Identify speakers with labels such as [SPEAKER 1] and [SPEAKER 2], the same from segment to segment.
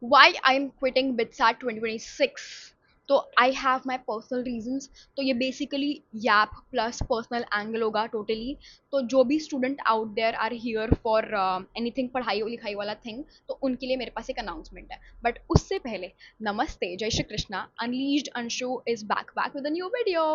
[SPEAKER 1] why I'm quitting BitSat 2026. तो I have my personal reasons. तो ये बेसिकली याप प्लस पर्सनल एंगल होगा टोटली. तो जो भी student out there are here for anything पढ़ाई लिखाई वाला थिंग, तो उनके लिए मेरे पास एक अनाउंसमेंट है. बट उससे पहले नमस्ते, जय Shri Krishna. Unleashed Anshu is back with a new video.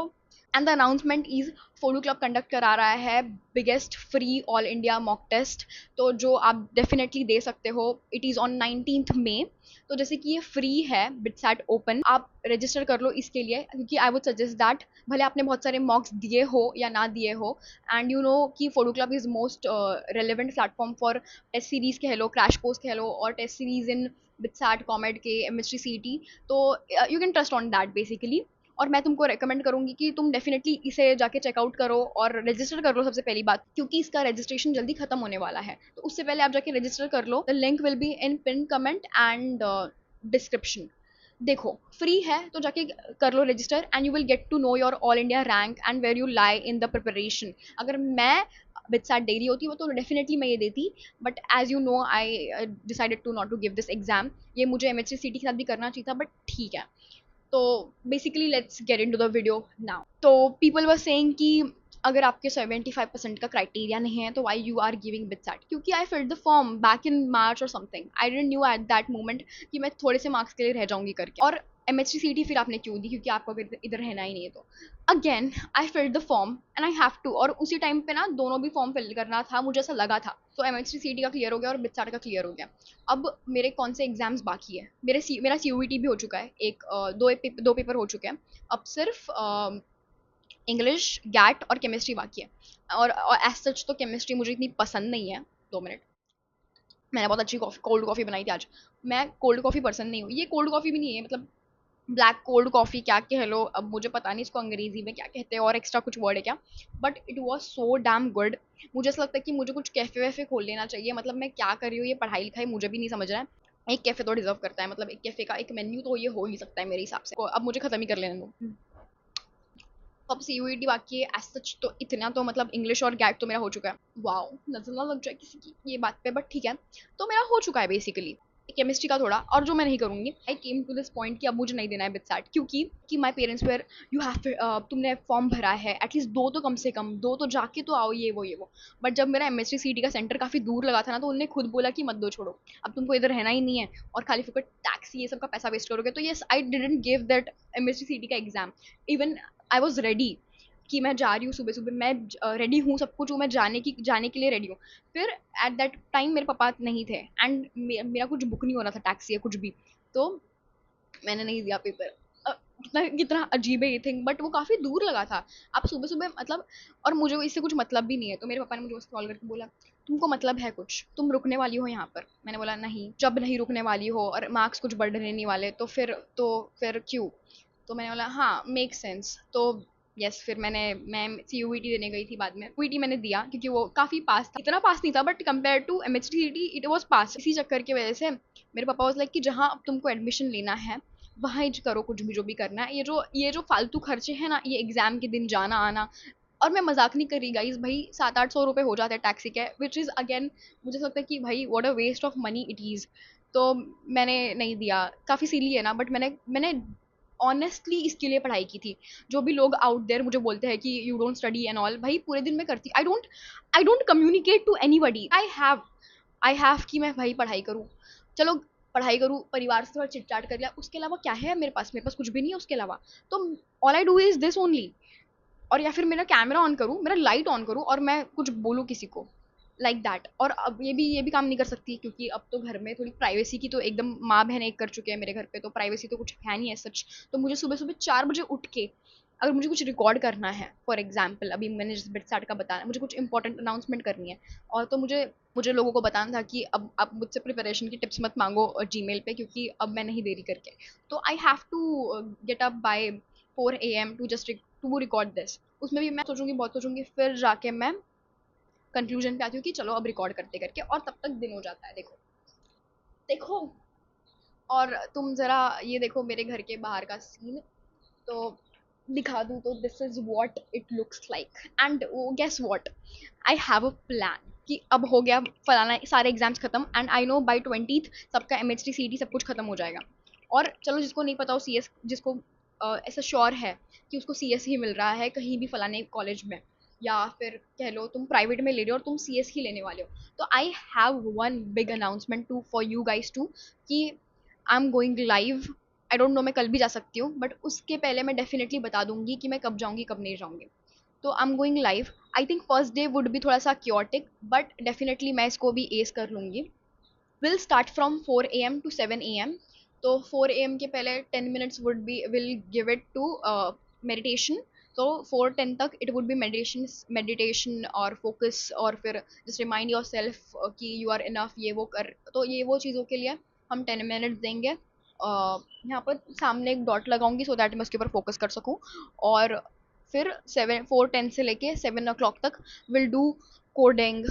[SPEAKER 1] And the announcement is photo club conduct करा रहा है biggest free all India mock test. तो जो आप डेफिनेटली दे सकते हो. It is on 19th May. तो जैसे कि ये फ्री है बिटसैट ओपन, आप रजिस्टर कर लो इसके लिए, क्योंकि आई वुड सजेस्ट दैट भले आपने बहुत सारे मॉक्स दिए हो या ना दिए हो. एंड यू नो कि photo club is most relevant platform for test series कह लो, क्रैश कोर्स कह लो, और test series in BITSAT COMEDK MHT CET. तो you can trust on that basically. और मैं तुमको रेकमेंड करूंगी कि तुम डेफिनेटली इसे जाके चेकआउट करो और रजिस्टर कर लो सबसे पहली बात, क्योंकि इसका रजिस्ट्रेशन जल्दी खत्म होने वाला है. तो उससे पहले आप जाके रजिस्टर कर लो. The link will be in pin comment and description. देखो फ्री है तो जाके कर लो register, and you will get to know your all India rank and where you lie in the preparation. अगर मैं बिटसैट डेली होती वो तो डेफिनेटली मैं ये देती. But as you know I decided to not to give this exam. ये मुझे एमएचसी सीटी के साथ भी करना चाहिए था, बट ठीक है. तो basically let's get into the video now. तो पीपल वर सेइंग कि अगर आपके 75% का क्राइटेरिया नहीं है तो why you are giving BITSAT. क्योंकि I filled the form back in March और something. I didn't knew at that moment कि मैं थोड़े से मार्क्स के लिए रह जाऊंगी करके. और एमएचसी सीटी फिर आपने क्यों दी, क्योंकि आपको अगर इधर रहना ही नहीं है. तो again I filled the form and I have to. और उसी टाइम पे ना दोनों भी फॉर्म फिल करना था, मुझे ऐसा लगा था. तो एमएचसी सीटी का क्लियर हो गया और बिटसैट का क्लियर हो गया. अब मेरे कौन से एग्जाम्स बाकी है. मेरा सीयूईटी भी हो चुका है. दो पेपर हो चुके हैं. अब सिर्फ इंग्लिश, गैट और केमिस्ट्री बाकी है. और एज सच तो केमिस्ट्री मुझे इतनी पसंद नहीं है. 2 मिनट. मैंने बहुत अच्छी कोल्ड कॉफ़ी बनाई थी आज. मैं कोल्ड कॉफ़ी पर्सन नहीं हूँ. ये कोल्ड कॉफ़ी भी नहीं है, मतलब ब्लैक कोल्ड कॉफ़ी क्या कह लो. अब मुझे पता नहीं इसको अंग्रेजी में क्या कहते हैं और एक्स्ट्रा कुछ वर्ड है क्या. But it was so damn good. मुझे ऐसा लगता है कि मुझे कुछ कैफे वैफे खोल लेना चाहिए. मतलब मैं क्या कर रही हूँ, ये पढ़ाई लिखाई मुझे भी नहीं समझ रहा है. एक कैफे तो डिजर्व करता है. मतलब एक कैफे का एक मेन्यू तो ये हो ही सकता है मेरे हिसाब से. अब मुझे खत्म ही कर लेने दो. अब सीयूईटी बाकी है. एज सच तो इतना तो मतलब इंग्लिश और गैट तो मेरा हो चुका है. वाओ, नजर ना लग जाए किसी की ये बात पे, बट ठीक है. तो मेरा हो चुका है बेसिकली. केमिस्ट्री का थोड़ा, और जो मैं नहीं करूंगी. I came to this point कि अब मुझे नहीं देना है बिटसैट, क्योंकि कि my parents where you have तुमने फॉर्म भरा है एटलीस्ट दो तो कम से कम दो तो जाके तो आओ, ये वो. बट जब मेरा एमएससी सीटी का सेंटर काफी दूर लगा था ना, तो उन्होंने खुद बोला कि मत दो, छोड़ो. अब तुमको इधर रहना ही नहीं है और खाली फुकट टैक्सी ये सब का पैसा वेस्ट करोगे. तो yes, I didn't give that MSc सीटी का exam. Even I was ready कि मैं जा रही हूँ सुबह सुबह, मैं रेडी हूँ, सब कुछ हूँ, मैं जाने के लिए रेडी हूँ. फिर एट दैट टाइम मेरे पापा नहीं थे एंड मेरा कुछ बुक नहीं हो रहा था टैक्सी या कुछ भी. तो मैंने नहीं दिया पेपर. कितना कितना अजीब है ये थिंग, बट वो काफ़ी दूर लगा था. आप सुबह सुबह मतलब, और मुझे इससे कुछ मतलब भी नहीं है. तो मेरे पापा ने मुझे कॉल करके बोला, तुमको मतलब है कुछ, तुम रुकने वाली हो यहाँ पर. मैंने बोला नहीं. जब नहीं रुकने वाली हो और मार्क्स कुछ बढ़ने नहीं वाले तो फिर क्यों. तो मैंने बोला हाँ मेक सेंस. तो यस, फिर मैं सीयूईटी देने गई थी बाद में. यूईटी मैंने दिया क्योंकि वो काफ़ी पास था. इतना पास नहीं था but compare to MHT CET it was pass. इसी चक्कर की वजह से मेरे पापा वाज लाइक कि जहाँ अब तुमको एडमिशन लेना है वहाँ ही करो, कुछ भी जो भी करना है. ये जो फालतू खर्चे हैं ना, ये एग्जाम के दिन जाना आना. और मैं मजाक नहीं कर रही गाइस, भाई 700-800 रुपये हो जाते हैं टैक्सी के, विच इज़ अगेन मुझे लगता है कि भाई what a waste of money it is. तो मैंने नहीं दिया. काफ़ी सिली है ना, बट मैंने ऑनेस्टली इसके लिए पढ़ाई की थी. जो भी लोग आउट देयर मुझे बोलते हैं कि you don't study and all, भाई पूरे दिन में करती. I don't communicate to anybody. I have कि मैं भाई पढ़ाई करूँ. चलो पढ़ाई करूँ, परिवार से थोड़ा चिट चाट कर लिया, उसके अलावा क्या है मेरे पास कुछ भी नहीं है उसके अलावा. तो all I do is this only. और या फिर मेरा कैमरा ऑन करूँ, मेरा लाइट ऑन करूँ और मैं कुछ बोलूँ किसी को, लाइक दैट. और अब ये भी काम नहीं कर सकती क्योंकि अब तो घर में थोड़ी प्राइवेसी की तो एकदम माँ बहन एक कर चुके हैं मेरे घर पे. तो प्राइवेसी तो कुछ है नहीं है सच. तो मुझे सुबह सुबह 4 बजे उठ के अगर मुझे कुछ रिकॉर्ड करना है, फॉर एग्जाम्पल अभी मैंने जिस बिटसैट का बताया, मुझे कुछ इंपॉर्टेंट अनाउंसमेंट करनी है, और तो मुझे मुझे लोगों को बताना था कि अब आप मुझसे प्रिपरेशन की टिप्स मत मांगो जीमेल पे, क्योंकि अब मैं नहीं देरी करके. तो I have to get up by 4 AM to record this. उसमें भी मैं सोचूंगी, बहुत सोचूंगी, फिर जाके मैं कंक्लूजन पे आती हूँ कि चलो अब रिकॉर्ड करते करके, और तब तक दिन हो जाता है. देखो देखो. और तुम जरा ये देखो मेरे घर के बाहर का सीन. तो दिखा दूँ तो this is what it looks like. And guess what, I have a plan कि अब हो गया फलाना, सारे एग्जाम्स खत्म, and I know by 20th सबका MHT CET सब कुछ खत्म हो जाएगा। और चलो जिसको नहीं पता हो CS, जिसको ऐसा श्योर है कि उसको CS ही मिल रहा है कहीं भी फलाने कॉलेज में, या फिर कह लो तुम प्राइवेट में ले रहे हो और तुम CS ही लेने वाले हो, तो I have one big announcement to for you guys too, कि I am going live. I don't know मैं कल भी जा सकती हूँ, बट उसके पहले मैं डेफिनेटली बता दूंगी कि मैं कब जाऊंगी कब नहीं जाऊंगी। तो आई am going live. I think first day would be थोड़ा सा क्योटिक, बट डेफिनेटली मैं इसको भी एस कर लूंगी। Will start from 4 AM to 7 AM। तो 4 AM के पहले 10 minutes would be, will give it to meditation. तो 4:10 तक इट वुड बी मेडिटेशन और फोकस, और फिर जस्ट रिमाइंड योर सेल्फ कि यू आर इनफ, ये वो कर। तो ये वो चीज़ों के लिए हम 10 minutes देंगे। यहाँ पर सामने एक डॉट लगाऊंगी सो दैट मैं उसके ऊपर फोकस कर सकूँ। और फिर 4:10 से लेके 7 o'clock तक विल डू कोडिंग,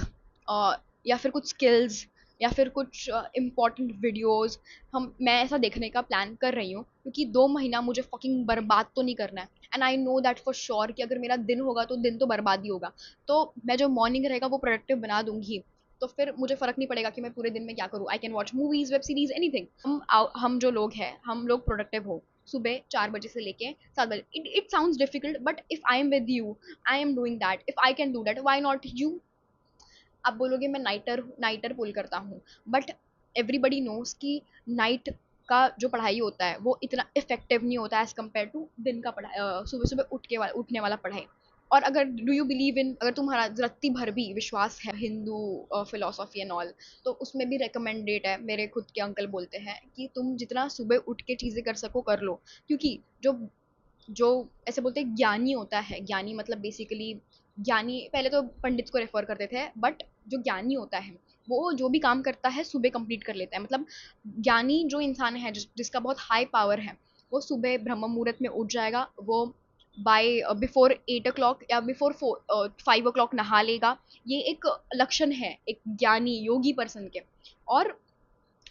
[SPEAKER 1] या फिर कुछ स्किल्स, या फिर कुछ इम्पॉर्टेंट वीडियोस। मैं ऐसा देखने का प्लान कर रही हूँ, क्योंकि 2 महीना मुझे फकिंग बर्बाद तो नहीं करना है, and I know that for sure कि अगर मेरा दिन होगा तो दिन तो बर्बाद ही होगा। तो मैं जो मॉर्निंग रहेगा वो प्रोडक्टिव बना दूंगी, तो फिर मुझे फर्क नहीं पड़ेगा कि मैं पूरे दिन में क्या करूँ। I can watch movies, web series, anything. हम जो लोग हैं, हम लोग प्रोडक्टिव हो सुबह 4 बजे से लेके 7 बजे। It sounds difficult, but if I am with you, I am doing that, if I can do that, why not you. आप बोलोगे मैं नाइटर नाइटर पुल करता हूँ, बट एवरीबडी नोज कि नाइट का जो पढ़ाई होता है वो इतना इफेक्टिव नहीं होता एज कम्पेयर टू दिन का पढ़ाई, सुबह सुबह उठने वाला पढ़ाई। और अगर डू यू बिलीव इन, अगर तुम्हारा रत्ती भर भी विश्वास है हिंदू फिलोसॉफी एंड ऑल, तो उसमें भी रिकमेंडेड है, मेरे खुद के अंकल बोलते हैं कि तुम जितना सुबह उठ के चीज़ें कर सको कर लो। क्योंकि जो जो ऐसे बोलते हैं ज्ञानी होता है, ज्ञानी मतलब बेसिकली, ज्ञानी पहले तो पंडित को रेफर करते थे, बट जो ज्ञानी होता है वो जो भी काम करता है सुबह कंप्लीट कर लेता है। मतलब ज्ञानी जो इंसान है जिसका बहुत हाई पावर है, वो सुबह ब्रह्म मुहूर्त में उठ जाएगा, वो बाय बिफोर 8 o'clock या बिफोर 5 o'clock नहा लेगा। ये एक लक्षण है एक ज्ञानी योगी पर्सन के। और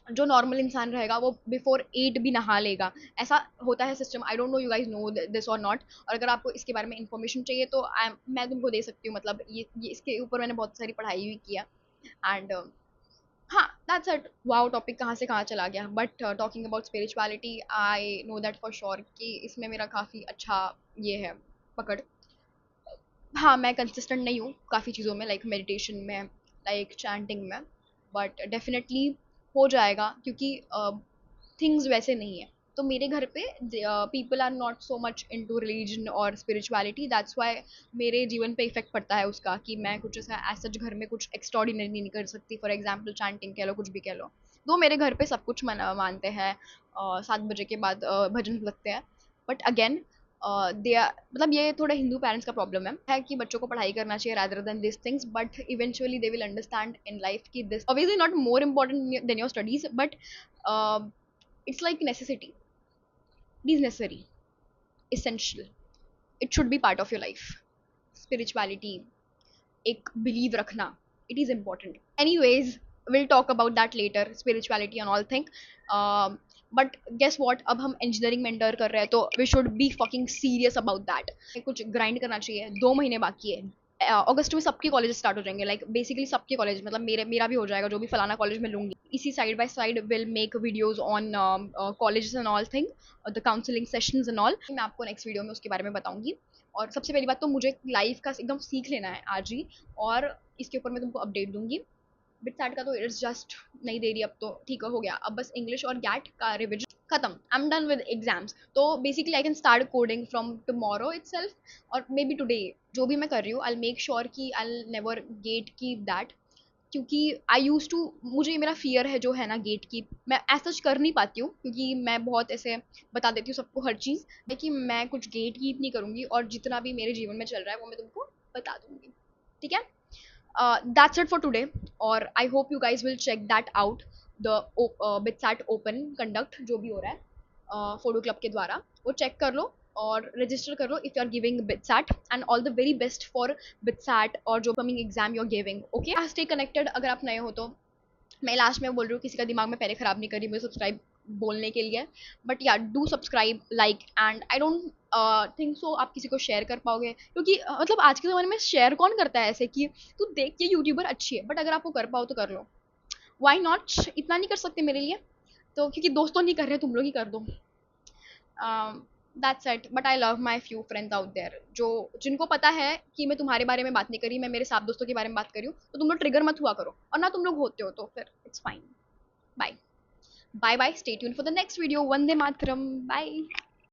[SPEAKER 1] जो नॉर्मल इंसान रहेगा वो बिफोर 8 भी नहा लेगा। ऐसा होता है system. I don't know you guys know this or not. और अगर आपको इसके बारे में इन्फॉर्मेशन चाहिए तो मैं तुमको दे सकती हूँ। मतलब ये इसके ऊपर मैंने बहुत सारी पढ़ाई भी किया। एंड हाँ, दैट्स इट। वाओ, टॉपिक कहाँ से कहाँ चला गया। But talking about spirituality, I know that for sure कि इसमें मेरा काफ़ी अच्छा ये है पकड़। हाँ, मैं कंसिस्टेंट नहीं हूँ काफ़ी चीज़ों में, लाइक मेडिटेशन में, लाइक चैंटिंग में, बट डेफिनेटली हो जाएगा, क्योंकि थिंग्स वैसे नहीं है। तो मेरे घर पे people are not so much into religion और स्पिरिचुअलिटी, दैट्स व्हाई मेरे जीवन पे इफेक्ट पड़ता है उसका, कि मैं कुछ ऐसा एज सच घर में कुछ एक्स्ट्रॉर्डिनरी नहीं कर सकती। फॉर एग्जांपल चैंटिंग कह लो, कुछ भी कह लो। तो मेरे घर पे सब कुछ मानते हैं। 7 बजे के बाद भजन लगते हैं। बट अगेन दे आर, मतलब ये थोड़ा हिंदू पेरेंट्स का प्रॉब्लम है कि बच्चों को पढ़ाई करना चाहिए rather than these things, but eventually they will understand in life कि this obviously not more important than your studies, but uh, it's like necessity. It is necessary, essential. It should be part of your life. Spirituality, एक believe रखना, it is important. Anyways, we'll talk about that later, spirituality and all thing. But guess what, अब हम engineering में enter कर रहे हैं, तो we should be fucking serious about that. कुछ ग्राइंड करना चाहिए। 2 महीने बाकी है। अगस्त में सबके कॉलेज स्टार्ट हो जाएंगे, लाइक बेसिकली सबके कॉलेज, मतलब मेरा भी हो जाएगा जो भी फलाना कॉलेज में लूंगी। इसी side by side will make videos on colleges and all thing, the counselling sessions and all. मैं आपको नेक्स्ट वीडियो में उसके बारे में बताऊंगी। और सबसे पहली बात तो मुझे लाइफ का एकदम सीख लेना है आज ही, और इसके ऊपर मैं तुमको अपडेट दूंगी। बिटसैट का तो इट्स जस्ट नहीं दे रही अब, तो ठीक हो गया। अब बस इंग्लिश और गैट का रिविजन खत्म। I am done with exams. तो basically I can start coding from tomorrow itself, और मे बी टुडे। जो भी मैं कर रही हूँ आई मेक श्योर कि I never get keep that, क्योंकि आई यूज टू, मुझे मेरा फियर है जो है ना गेट कीप, मैं ऐसा कर नहीं पाती हूँ, क्योंकि मैं बहुत ऐसे बता देती हूँ सबको हर चीज़, लेकिन मैं कुछ गेट कीप नहीं करूँगी, और जितना भी मेरे जीवन में चल रहा है वो मैं तुमको बता दूंगी। ठीक है? That's it for today, और I hope you guys will check that out, the BitSat open conduct जो भी हो रहा है फोटो क्लब के द्वारा, वो चेक कर लो और रजिस्टर कर लो if you are giving BitSat, and all the very best for BitSat और जो coming exam you are giving. Okay, stay connected. अगर आप नए हो तो मैं लास्ट में बोल रही हूँ, किसी का दिमाग में पहले खराब नहीं करी, मुझे सब्सक्राइब बोलने के लिए। बट या do subscribe, like, and I don't think so आप किसी को शेयर कर पाओगे, क्योंकि मतलब आज के ज़माने में शेयर कौन करता है ऐसे कि तू देख के यूट्यूबर अच्छी है, बट अगर आपको कर पाओ तो कर लो, वाई नॉट। इतना नहीं कर सकते मेरे लिए तो, क्योंकि दोस्तों नहीं कर रहे, तुम लोग ही कर दो। That's it. But I love my few friends out there, जो जिनको पता है कि मैं तुम्हारे बारे में बात नहीं करी, मैं मेरे साथ दोस्तों के बारे में बात करी हूँ, तो तुम लोग ट्रिगर मत हुआ करो, और ना तुम लोग होते हो तो फिर it's fine. Bye bye bye, stay tune for the next video. वंदे मातरम, बाय।